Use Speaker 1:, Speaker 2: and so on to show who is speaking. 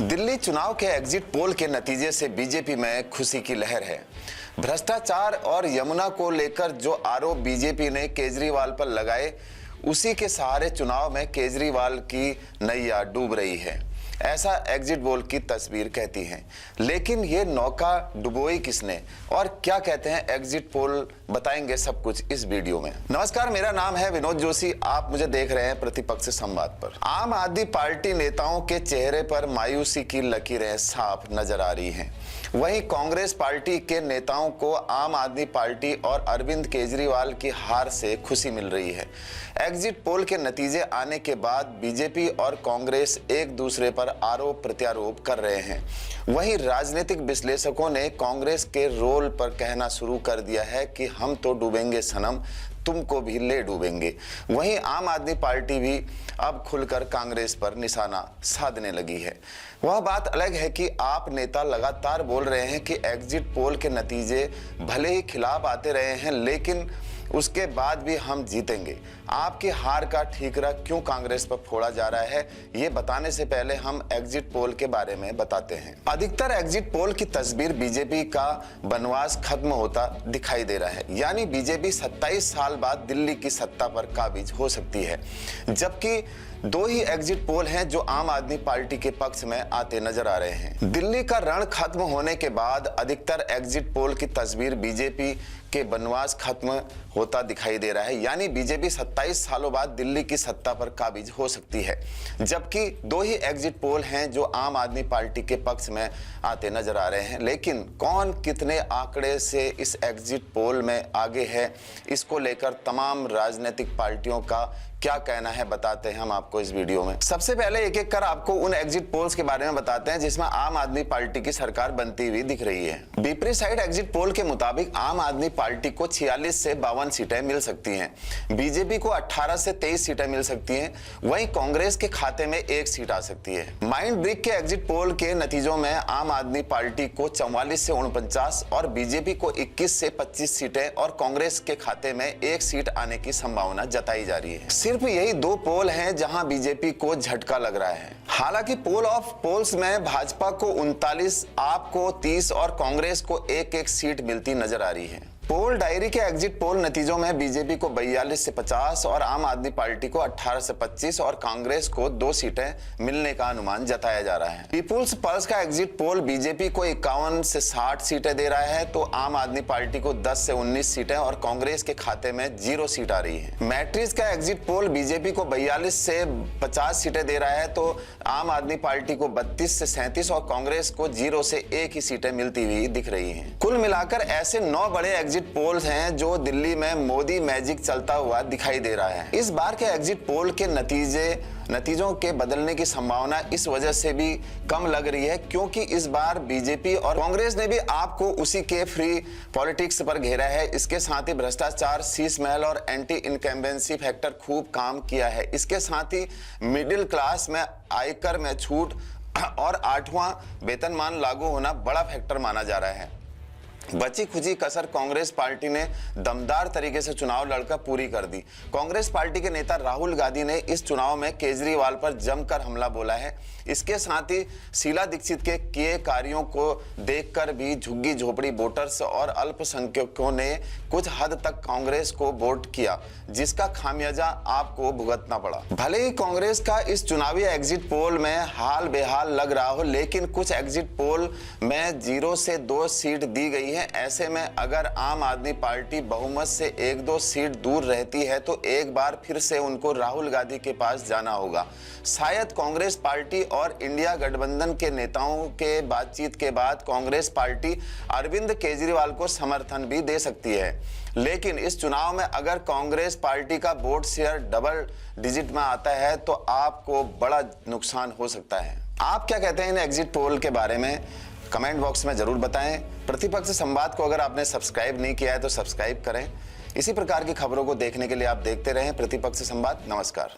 Speaker 1: दिल्ली चुनाव के exit poll के नतीजे से बीजेपी में खुशी की लहर है। भ्रष्टाचार और यमुना को लेकर जो आरोप बीजेपी ने केजरीवाल पर लगाए, उसी के सहारे चुनाव में केजरीवाल की नैया डूब रही है, ऐसा एग्जिट पोल की तस्वीर कहती है। लेकिन ये नौका डुबोई किसने और क्या कहते हैं एग्जिट पोल, बताएंगे सब कुछ इस वीडियो में। नमस्कार, मेरा नाम है विनोद जोशी, आप मुझे देख रहे हैं प्रतिपक्ष संवाद पर। आम आदमी पार्टी नेताओं के चेहरे पर मायूसी की लकीरें साफ नजर आ रही हैं। वहीं कांग्रेस पार्टी के नेताओं को आम आदमी पार्टी और अरविंद केजरीवाल की हार से खुशी मिल रही है। एग्जिट पोल के नतीजे आने के बाद बीजेपी और कांग्रेस एक दूसरे पर आरोप प्रत्यारोप कर रहे हैं। वहीं राजनीतिक विश्लेषकों ने कांग्रेस के रोल पर कहना शुरू कर दिया है कि हम तो डूबेंगे सनम, तुमको भी ले डूबेंगे। वहीं आम आदमी पार्टी भी अब खुलकर कांग्रेस पर निशाना साधने लगी है। वह बात अलग है कि आप नेता लगातार बोल रहे हैं कि एग्जिट पोल के नतीजे भले ही खिलाफ आते रहे हैं, लेकिन उसके बाद भी हम जीतेंगे। आपकी हार का ठीकरा क्यों कांग्रेस पर फोड़ा जा रहा है, ये बताने से पहले हम एग्जिट पोल के बारे में बताते हैं। अधिकतर एग्जिट पोल की तस्वीर बीजेपी का बनवास खत्म होता दिखाई दे रहा है, यानी बीजेपी 27 साल बाद दिल्ली की सत्ता पर काबिज हो सकती है। जबकि दो ही एग्जिट पोल हैं जो आम आदमी पार्टी के पक्ष में आते नजर आ रहे हैं। दिल्ली का रण खत्म होने के बाद अधिकतर एग्जिट पोल की तस्वीर बीजेपी के बनवास खत्म होता दिखाई दे रहा है, यानी बीजेपी 27 सालों बाद दिल्ली की सत्ता पर काबिज हो सकती है। जबकि दो ही एग्जिट पोल हैं जो आम आदमी पार्टी के पक्ष में आते नजर आ रहे हैं। लेकिन कौन कितने आंकड़े से इस एग्जिट पोल में आगे है, इसको लेकर तमाम राजनीतिक पार्टियों का क्या कहना है, बताते हैं हम आपको इस वीडियो में। सबसे पहले एक एक कर आपको उन एग्जिट पोल्स के बारे में बताते हैं जिसमें आम आदमी पार्टी की सरकार बनती हुई दिख रही है। बीपरी साइड एग्जिट पोल के मुताबिक आम आदमी पार्टी को 46 से 52 सीटें मिल सकती हैं, बीजेपी को 18 से 23 सीटें मिल सकती हैं, वहीं कांग्रेस के खाते में 1 सीट आ सकती है। माइंड ब्रिक के एग्जिट पोल के नतीजों में आम आदमी पार्टी को 44 से 49 और बीजेपी को 21 से 25 सीटें और कांग्रेस के खाते में 1 सीट आने की संभावना जताई जा रही है। सिर्फ यही 2 पोल हैं जहां बीजेपी को झटका लग रहा है। हालांकि पोल ऑफ पोल्स में भाजपा को 39, आप को 30 और कांग्रेस को 1-1 सीट मिलती नजर आ रही है। पोल डायरी के एग्जिट पोल नतीजों में बीजेपी को 42 से 50 और आम आदमी पार्टी को 18 से 25 और कांग्रेस को 2 सीटें मिलने का अनुमान जताया जा रहा है। पीपुल्स पल्स का एग्जिट पोल बीजेपी को 51 से 60 सीटें दे रहा है, तो आम आदमी पार्टी को 10 से 19 सीटें और कांग्रेस के खाते में 0 सीट आ रही है। मैट्रिक्स का एग्जिट पोल बीजेपी को 42 से 50 सीटें दे रहा है, तो आम आदमी पार्टी को 32 से 37 और कांग्रेस को 0 से 1 ही सीटें मिलती हुई दिख रही है। कुल मिलाकर ऐसे 9 बड़े एग्जिट पोल्स हैं जो दिल्ली में मोदी मैजिक चलता हुआ दिखाई दे रहा है। इस बार के एग्जिट पोल के नतीजों के बदलने की संभावना इस वजह से भी कम लग रही है क्योंकि इस बार बीजेपी और कांग्रेस ने भी आपको उसी के फ्री पॉलिटिक्स पर घेरा है। इसके साथ ही भ्रष्टाचार, शीश महल और एंटी इनकम्बेंसी फैक्टर खूब काम किया है। इसके साथ ही मिडिल क्लास में आयकर में छूट और 8वां वेतनमान लागू होना बड़ा फैक्टर माना जा रहा है। बची खुची कसर कांग्रेस पार्टी ने दमदार तरीके से चुनाव लड़कर पूरी कर दी। कांग्रेस पार्टी के नेता राहुल गांधी ने इस चुनाव में केजरीवाल पर जमकर हमला बोला है। इसके साथ ही शीला दीक्षित के किए कार्यों को देखकर भी झुग्गी झोपड़ी वोटर्स और अल्पसंख्यकों ने कुछ हद तक कांग्रेस को वोट किया, जिसका खामियाजा आपको भुगतना पड़ा। भले ही कांग्रेस का इस चुनावी एग्जिट पोल में हाल बेहाल लग रहा हो, लेकिन कुछ एग्जिट पोल में 0 से 2 सीट दी गई है। ऐसे में अगर आम आदमी पार्टी बहुमत से 1-2 सीट दूर रहती है तो एक बार फिर से उनको राहुल गांधी के पास जाना होगा। शायद कांग्रेस पार्टी और इंडिया गठबंधन के नेताओं के बातचीत के बाद कांग्रेस पार्टी अरविंद केजरीवाल को समर्थन भी दे सकती है। लेकिन इस चुनाव में अगर कांग्रेस पार्टी का वोट शेयर डबल डिजिट में आता है तो आपको बड़ा नुकसान हो सकता है। आप क्या कहते हैं इन एग्जिट पोल के बारे में, कमेंट बॉक्स में जरूर बताएं। प्रतिपक्ष संवाद को अगर आपने सब्सक्राइब नहीं किया है तो सब्सक्राइब करें। इसी प्रकार की खबरों को देखने के लिए आप देखते रहें प्रतिपक्ष संवाद। नमस्कार।